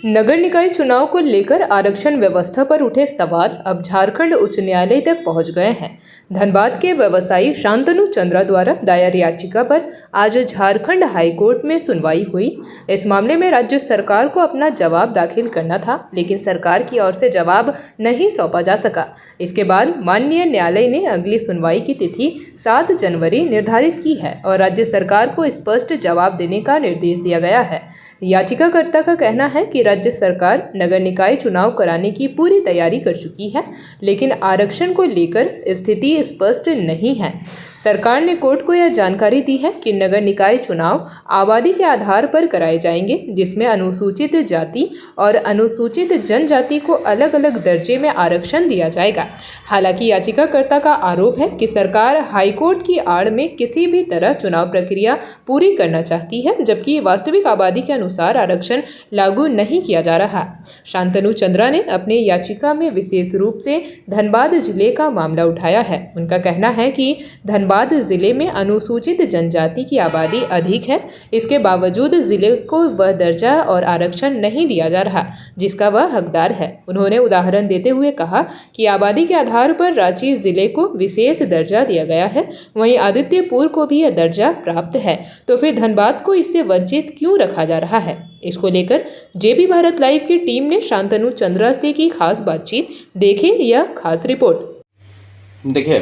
नगर निकाय चुनाव को लेकर आरक्षण व्यवस्था पर उठे सवाल अब झारखंड उच्च न्यायालय तक पहुंच गए हैं। धनबाद के व्यवसायी शांतनु चंद्रा द्वारा दायर याचिका पर आज झारखंड हाईकोर्ट में सुनवाई हुई। इस मामले में राज्य सरकार को अपना जवाब दाखिल करना था, लेकिन सरकार की ओर से जवाब नहीं सौंपा जा सका। इसके बाद माननीय न्यायालय ने अगली सुनवाई की तिथि 7 जनवरी निर्धारित की है और राज्य सरकार को स्पष्ट जवाब देने का निर्देश दिया गया है। याचिकाकर्ता का कहना है कि राज्य सरकार नगर निकाय चुनाव कराने की पूरी तैयारी कर चुकी है, लेकिन आरक्षण को लेकर स्थिति स्पष्ट नहीं है। सरकार ने कोर्ट को यह जानकारी दी है कि नगर निकाय चुनाव आबादी के आधार पर कराए जाएंगे, जिसमें अनुसूचित जाति और अनुसूचित जनजाति को अलग अलग दर्जे में आरक्षण दिया जाएगा। हालांकि याचिकाकर्ता का आरोप है कि सरकार हाईकोर्ट की आड़ में किसी भी तरह चुनाव प्रक्रिया पूरी करना चाहती है, जबकि वास्तविक आबादी के अनुसार आरक्षण लागू नहीं किया जा रहा। शांतनु चंद्रा ने अपने याचिका में विशेष रूप से धनबाद जिले का मामला उठाया है। उनका कहना है कि धनबाद जिले में अनुसूचित जनजाति की आबादी अधिक है, इसके बावजूद जिले को वह दर्जा और आरक्षण नहीं दिया जा रहा जिसका वह हकदार है। उन्होंने उदाहरण देते हुए कहा कि आबादी के आधार पर रांची जिले को विशेष दर्जा दिया गया है, वहीं आदित्यपुर को भी यह दर्जा प्राप्त है, तो फिर धनबाद को इससे वंचित क्यों रखा जा रहा है। इसको लेकर जेबी भारत लाइव की टीम ने शांतनु चंद्रा से की खास बातचीत। देखें यह खास रिपोर्ट। देखिए,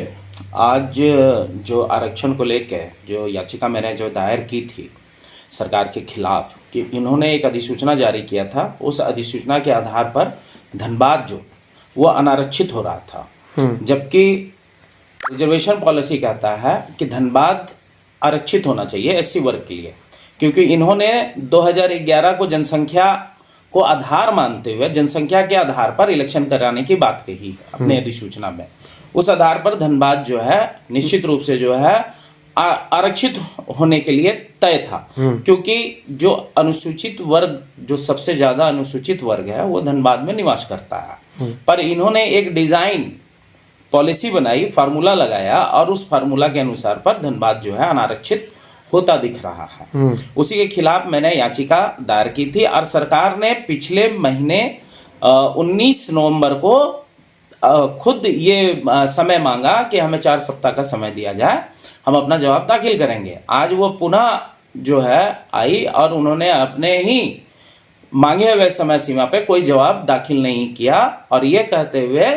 आज जो आरक्षण को लेकर जो याचिका मैंने जो दायर की थी सरकार के खिलाफ कि इन्होंने एक अधिसूचना जारी किया था, उस अधिसूचना के आधार पर धनबाद जो वो अनारक्षित हो रहा था, जबकि रिजर्वेशन पॉलिसी कहता है कि धनबाद आरक्षित होना चाहिए एससी वर्ग के लिए, क्योंकि इन्होंने 2011 को जनसंख्या को आधार मानते हुए जनसंख्या के आधार पर इलेक्शन कराने की बात कही है अपने अधिसूचना में। उस आधार पर धनबाद जो है निश्चित रूप से जो है आरक्षित होने के लिए तय था, क्योंकि जो अनुसूचित वर्ग जो सबसे ज्यादा अनुसूचित वर्ग है वो धनबाद में निवास करता है। पर इन्होंने एक डिजाइन पॉलिसी बनाई, फार्मूला लगाया और उस फार्मूला के अनुसार पर धनबाद जो है अनारक्षित होता दिख रहा है। उसी के खिलाफ मैंने याचिका दायर की थी और सरकार ने पिछले महीने 19 नवंबर को खुद ये समय मांगा कि हमें 4 सप्ताह का समय दिया जाए, हम अपना जवाब दाखिल करेंगे। आज वो पुनः जो है आई और उन्होंने अपने ही मांगे हुए समय सीमा पे कोई जवाब दाखिल नहीं किया और ये कहते हुए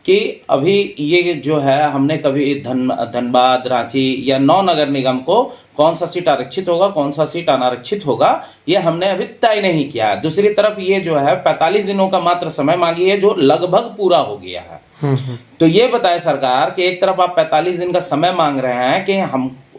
कि अभी ये जो है हमने कभी धनबाद, रांची या 9 नगर निगम को कौन सा सीट आरक्षित होगा, कौन सा सीट अनारक्षित होगा, ये हमने अभी तय नहीं किया है। दूसरी तरफ ये जो है 45 दिनों का मात्र समय मांगी है, जो लगभग पूरा हो गया है। तो ये बताए सरकार कि एक तरफ आप 45 दिन का समय मांग रहे हैं कि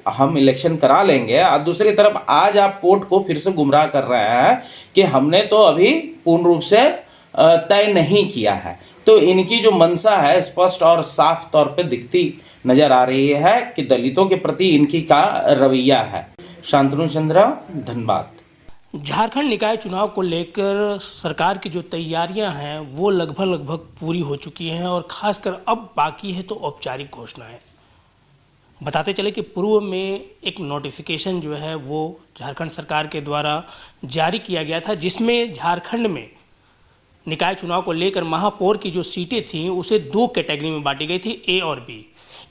हम इलेक्शन करा लेंगे, और दूसरी तरफ आज आप कोर्ट को फिर से गुमराह कर रहे हैं कि हमने तो अभी पूर्ण रूप से तय नहीं किया है। तो इनकी जो मंशा है स्पष्ट और साफ तौर पे दिखती नजर आ रही है कि दलितों के प्रति इनकी का रवैया है। शांतनु चंद्रा, धनबाद। झारखंड निकाय चुनाव को लेकर सरकार की जो तैयारियां हैं वो लगभग पूरी हो चुकी हैं और खासकर अब बाकी है तो औपचारिक घोषणाएं। बताते चले कि पूर्व में एक नोटिफिकेशन जो है वो झारखंड सरकार के द्वारा जारी किया गया था, जिसमें झारखंड में निकाय चुनाव को लेकर महापौर की जो सीटें थीं उसे 2 कैटेगरी में बांटी गई थी, ए और बी।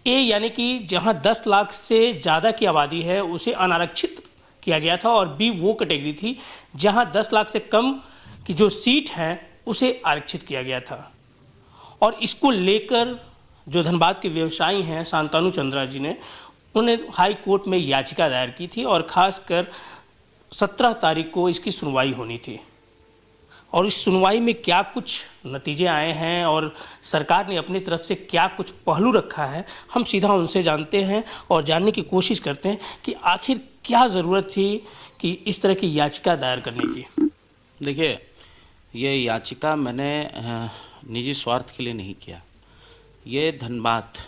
ए यानी कि जहां 10 लाख से ज़्यादा की आबादी है उसे अनारक्षित किया गया था, और बी वो कैटेगरी थी जहां 10 लाख से कम की जो सीट है उसे आरक्षित किया गया था। और इसको लेकर जो धनबाद के व्यवसायी हैं शांतनु चंद्रा जी ने, उन्होंने हाई कोर्ट में याचिका दायर की थी और ख़ासकर 17 तारीख को इसकी सुनवाई होनी थी। और इस सुनवाई में क्या कुछ नतीजे आए हैं और सरकार ने अपनी तरफ से क्या कुछ पहलू रखा है, हम सीधा उनसे जानते हैं और जानने की कोशिश करते हैं कि आखिर क्या ज़रूरत थी कि इस तरह की याचिका दायर करने की। देखिए, ये याचिका मैंने निजी स्वार्थ के लिए नहीं किया। ये धनबाद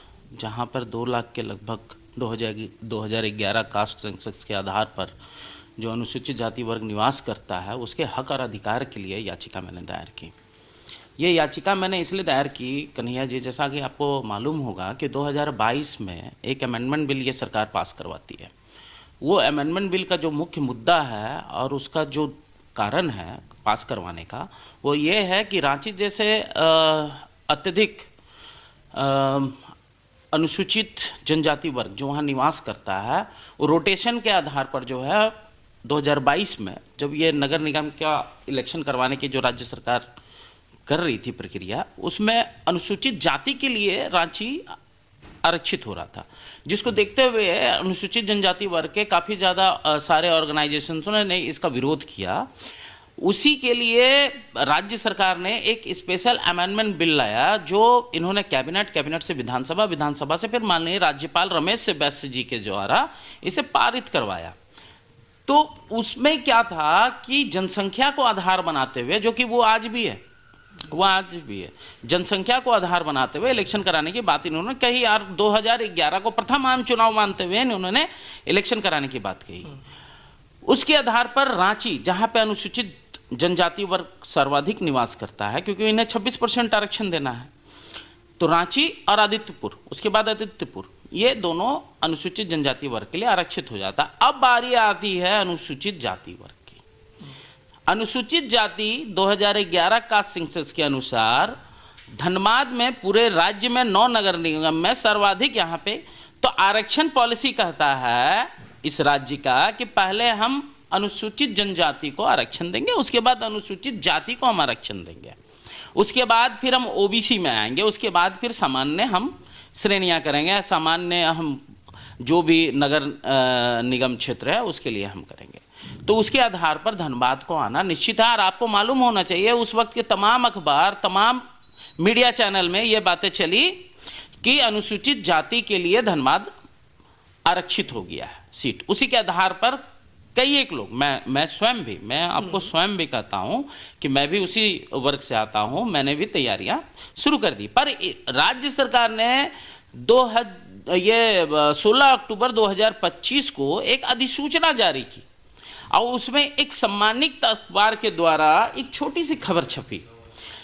जहाँ पर 2 लाख के लगभग 2011 कास्ट सेंसस के आधार पर जो अनुसूचित जाति वर्ग निवास करता है उसके हक और अधिकार के लिए याचिका मैंने दायर की। ये याचिका मैंने इसलिए दायर की कन्हैया जी, जैसा कि आपको मालूम होगा कि 2022 में एक अमेंडमेंट बिल ये सरकार पास करवाती है। वो अमेंडमेंट बिल का जो मुख्य मुद्दा है और उसका जो कारण है पास करवाने का, वो ये है कि रांची जैसे अत्यधिक अनुसूचित जनजाति वर्ग जो वहाँ निवास करता है, वो रोटेशन के आधार पर जो है 2022 में जब ये नगर निगम का इलेक्शन करवाने की जो राज्य सरकार कर रही थी प्रक्रिया, उसमें अनुसूचित जाति के लिए रांची आरक्षित हो रहा था, जिसको देखते हुए अनुसूचित जनजाति वर्ग के काफ़ी ज़्यादा सारे ऑर्गेनाइजेशंस ने इसका विरोध किया। उसी के लिए राज्य सरकार ने एक स्पेशल अमेंडमेंट बिल लाया, जो इन्होंने कैबिनेट से विधानसभा से फिर माननीय राज्यपाल रमेश बैस जी के द्वारा इसे पारित करवाया। तो उसमें क्या था कि जनसंख्या को आधार बनाते हुए, जो कि वो आज भी है, जनसंख्या को आधार बनाते हुए इलेक्शन कराने की बात इन्होंने कही। यार 2011 को प्रथम आम चुनाव मानते हुए इन्होंने इलेक्शन कराने की बात कही। उसके आधार पर रांची, जहां पे अनुसूचित जनजाति वर्ग सर्वाधिक निवास करता है, क्योंकि इन्हें 26% आरक्षण देना है, तो रांची और आदित्यपुर, उसके बाद आदित्यपुर, ये दोनों अनुसूचित जनजाति वर्ग के लिए आरक्षित हो जाता। अब बारी आती है अनुसूचित जाति वर्ग की। अनुसूचित जाति 2011 का सेंसस के अनुसार धनबाद में पूरे राज्य में 9 नगर निगम में सर्वाधिक यहाँ पे, तो आरक्षण पॉलिसी कहता है इस राज्य का कि पहले हम अनुसूचित जनजाति को आरक्षण देंगे, उसके बाद अनुसूचित जाति को हम आरक्षण देंगे, उसके बाद फिर हम ओबीसी में आएंगे, उसके बाद फिर सामान्य हम श्रेणियां करेंगे, सामान्य हम जो भी नगर निगम क्षेत्र है उसके लिए हम करेंगे। तो उसके आधार पर धनबाद को आना निश्चित है। और आपको मालूम होना चाहिए उस वक्त के तमाम अखबार, तमाम मीडिया चैनल में ये बातें चली कि अनुसूचित जाति के लिए धनबाद आरक्षित हो गया है सीट। उसी के आधार पर कई एक लोग, मैं आपको स्वयं भी कहता हूं कि मैं भी उसी वर्ग से आता हूं, मैंने भी तैयारियां शुरू कर दी। पर राज्य सरकार ने 16 अक्टूबर 2025 को एक अधिसूचना जारी की और उसमें एक सम्मानित अखबार के द्वारा एक छोटी सी खबर छपी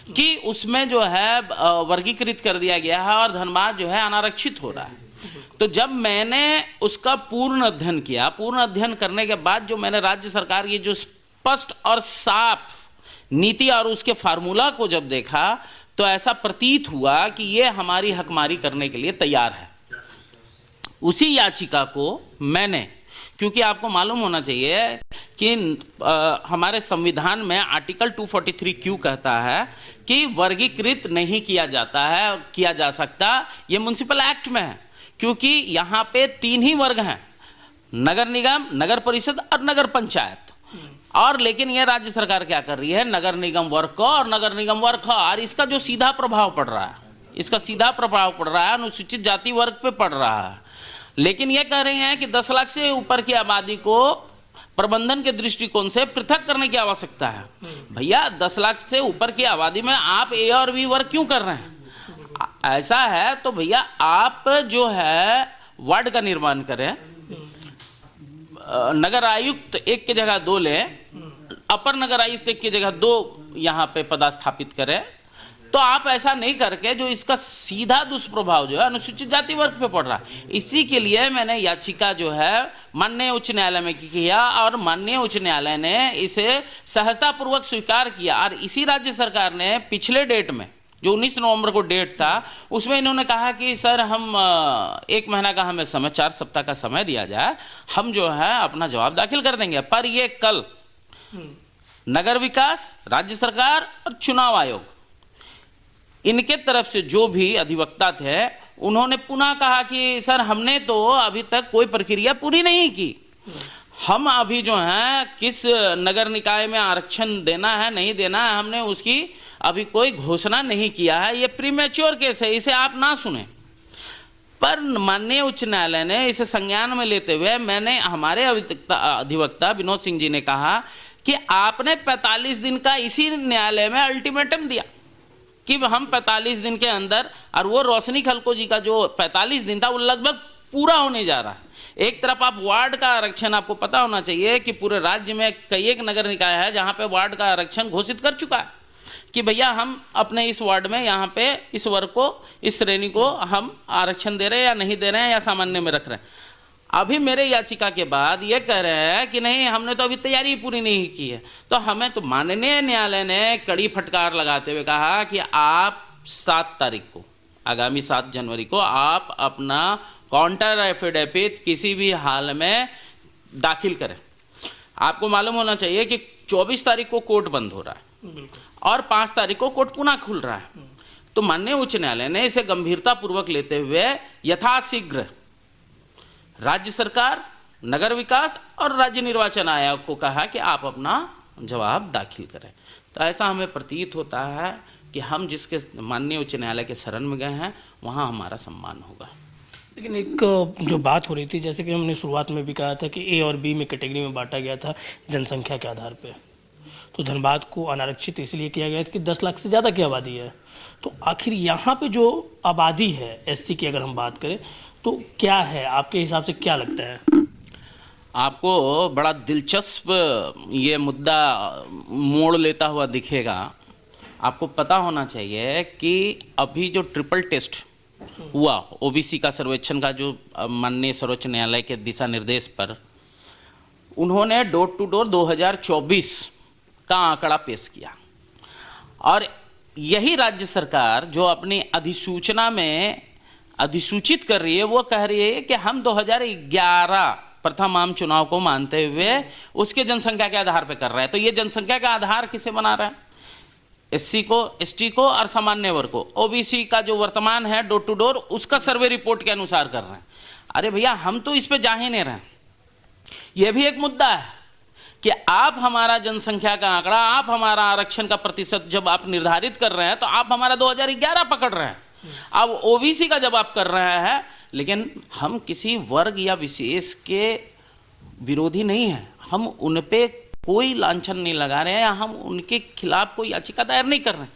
कि उसमें जो है वर्गीकृत कर दिया गया है और धनबाद जो है अनारक्षित हो रहा है। तो जब मैंने उसका पूर्ण अध्ययन किया, पूर्ण अध्ययन करने के बाद जो मैंने राज्य सरकार की जो स्पष्ट और साफ नीति और उसके फार्मूला को जब देखा, तो ऐसा प्रतीत हुआ कि ये हमारी हकमारी करने के लिए तैयार है। उसी याचिका को मैंने, क्योंकि आपको मालूम होना चाहिए कि हमारे संविधान में आर्टिकल 243 क्यों कहता है कि वर्गीकृत नहीं किया जा सकता, ये म्युनिसिपल एक्ट में है, क्योंकि यहाँ पे 3 ही वर्ग हैं, नगर निगम, नगर परिषद और नगर पंचायत। और लेकिन यह राज्य सरकार क्या कर रही है, नगर निगम वर्ग को और नगर निगम वर्ग को, और इसका जो सीधा प्रभाव पड़ रहा है, अनुसूचित जाति वर्ग पे पड़ रहा है। लेकिन यह कह रहे हैं कि 10 लाख से ऊपर की आबादी को प्रबंधन के दृष्टिकोण से पृथक करने की आवश्यकता है। भैया 10 लाख से ऊपर की आबादी में आप ए और बी वर्ग क्यों कर रहे हैं? ऐसा है तो भैया आप जो है वार्ड का निर्माण करें, नगर आयुक्त 1 की जगह 2 लें, अपर नगर आयुक्त 1 की जगह 2 यहाँ पे पदस्थापित करें। तो आप ऐसा नहीं करके जो इसका सीधा दुष्प्रभाव जो है अनुसूचित जाति वर्ग पे पड़ रहा है, इसी के लिए मैंने याचिका जो है माननीय उच्च न्यायालय में किया और माननीय उच्च न्यायालय ने इसे सहजतापूर्वक स्वीकार किया। और इसी राज्य सरकार ने पिछले डेट में जो 19 नवंबर को डेट था, उसमें इन्होंने कहा कि सर हम 1 महीना का हमें समय, 4 सप्ताह का समय दिया जाए, हम जो है अपना जवाब दाखिल कर देंगे। पर ये कल नगर विकास, राज्य सरकार और चुनाव आयोग, इनके तरफ से जो भी अधिवक्ता थे, उन्होंने पुनः कहा कि सर हमने तो अभी तक कोई प्रक्रिया पूरी नहीं की, हम अभी जो है किस नगर निकाय में आरक्षण देना है नहीं देना है, हमने उसकी अभी कोई घोषणा नहीं किया है, ये प्रीमेच्योर केस है, इसे आप ना सुने। पर माननीय उच्च न्यायालय ने इसे संज्ञान में लेते हुए मैंने, हमारे अधिवक्ता विनोद सिंह जी ने कहा कि आपने 45 दिन का इसी न्यायालय में अल्टीमेटम दिया कि हम 45 दिन के अंदर, और वो रोशनी खलको जी का जो 45 दिन था वो लगभग पूरा होने जा रहा है। एक तरफ आप वार्ड का आरक्षण, आपको पता होना चाहिए कि पूरे राज्य में कई एक नगर निकाय है जहां पे वार्ड का आरक्षण घोषित कर चुका है कि भैया हम अपने इस वार्ड में यहाँ पे इस वर्ग को, इस श्रेणी को हम आरक्षण दे रहे हैं या नहीं दे रहे हैं या सामान्य में रख रहे हैं। अभी मेरे याचिका के बाद ये कह रहे हैं कि नहीं, हमने तो अभी तैयारी पूरी नहीं की है। तो हमें तो माननीय न्यायालय ने कड़ी फटकार लगाते हुए कहा कि आप 7 तारीख को, आगामी 7 जनवरी को आप अपना काउंटर एफिडेविट किसी भी हाल में दाखिल करें। आपको मालूम होना चाहिए कि 24 तारीख को कोर्ट बंद हो रहा है और 5 तारीख को कोर्ट पुनः खुल रहा है। तो माननीय उच्च न्यायालय ने इसे गंभीरतापूर्वक लेते हुए यथाशीघ्र राज्य सरकार, नगर विकास और राज्य निर्वाचन आयोग को कहा कि आप अपना जवाब दाखिल करें। तो ऐसा हमें प्रतीत होता है कि हम जिसके माननीय उच्च न्यायालय के शरण में गए हैं वहाँ हमारा सम्मान होगा। लेकिन एक जो बात हो रही थी, जैसे कि हमने शुरुआत में भी कहा था कि ए और बी में कैटेगरी में बांटा गया था जनसंख्या के आधार पे, तो धनबाद को अनारक्षित इसलिए किया गया था कि 10 लाख से ज़्यादा की आबादी है। तो आखिर यहाँ पे जो आबादी है एससी की, अगर हम बात करें तो क्या है, आपके हिसाब से क्या लगता है? आपको बड़ा दिलचस्प ये मुद्दा मोड़ लेता हुआ दिखेगा। आपको पता होना चाहिए कि अभी जो ट्रिपल टेस्ट हुआ ओबीसी का सर्वेक्षण का, जो माननीय सर्वोच्च न्यायालय के दिशा निर्देश पर उन्होंने डोर टू डोर 2024 का आंकड़ा पेश किया, और यही राज्य सरकार जो अपनी अधिसूचना में अधिसूचित कर रही है, वो कह रही है कि हम 2011 प्रथम आम चुनाव को मानते हुए उसके जनसंख्या के आधार पर कर रहे हैं। तो ये जनसंख्या का आधार किसे बना रहा है? एससी को, एसटी को और सामान्य वर्ग को। ओबीसी का जो वर्तमान है डोर टू डोर, उसका सर्वे रिपोर्ट के अनुसार कर रहे हैं। अरे भैया, हम तो इस पे जा ही नहीं रहे। यह भी एक मुद्दा है कि आप हमारा जनसंख्या का आंकड़ा, आप हमारा आरक्षण का प्रतिशत जब आप निर्धारित कर रहे हैं तो आप हमारा 2011 पकड़ रहे हैं। अब ओबीसी का जब आप कर रहे हैं, लेकिन हम किसी वर्ग या विशेष के विरोधी नहीं हैं, हम उन पे कोई लांछन नहीं लगा रहे हैं या हम उनके खिलाफ कोई याचिका दायर नहीं कर रहे हैं।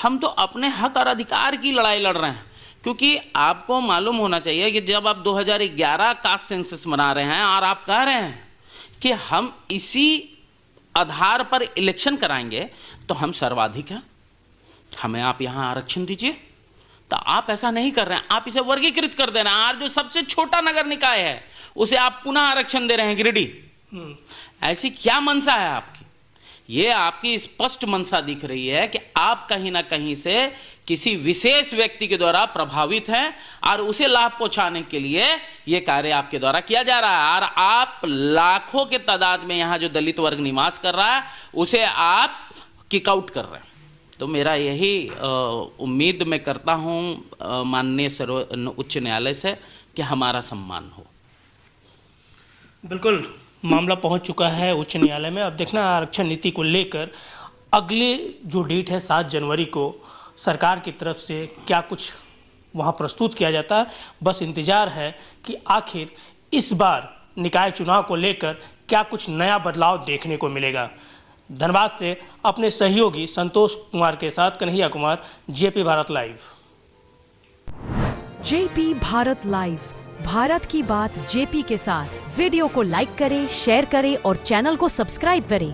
हम तो अपने हक और अधिकार की लड़ाई लड़ रहे हैं। क्योंकि आपको मालूम होना चाहिए कि जब आप 2011 कास्ट सेंसस मना रहे हैं और आप कह रहे हैं कि हम इसी आधार पर इलेक्शन कराएंगे, तो हम सर्वाधिक हैं, हमें आप यहाँ आरक्षण दीजिए। तो आप ऐसा नहीं कर रहे हैं, आप इसे वर्गीकृत कर दे रहे हैं। और जो सबसे छोटा नगर निकाय है उसे आप पुनः आरक्षण दे रहे हैं, गिरिडीह। ऐसी क्या मंशा है आपकी? ये आपकी स्पष्ट मंशा दिख रही है कि आप कहीं ना कहीं से किसी विशेष व्यक्ति के द्वारा प्रभावित हैं और उसे लाभ पहुंचाने के लिए ये कार्य आपके द्वारा किया जा रहा है। और आप लाखों के तादाद में यहाँ जो दलित वर्ग निवास कर रहा है उसे आप किक आउट कर रहे हैं। तो मेरा यही उम्मीद मैं करता हूँ माननीय उच्च न्यायालय से कि हमारा सम्मान हो। बिल्कुल, मामला पहुंच चुका है उच्च न्यायालय में। अब देखना आरक्षण नीति को लेकर अगले जो डेट है 7 जनवरी को सरकार की तरफ से क्या कुछ वहां प्रस्तुत किया जाता है। बस इंतजार है कि आखिर इस बार निकाय चुनाव को लेकर क्या कुछ नया बदलाव देखने को मिलेगा। धनबाद से अपने सहयोगी संतोष कुमार के साथ Kanhaiya Kumar, JP Bharat live. JP Bharat live, Bharat की बात जेपी के साथ। वीडियो को लाइक करें, शेयर करें और चैनल को सब्सक्राइब करें।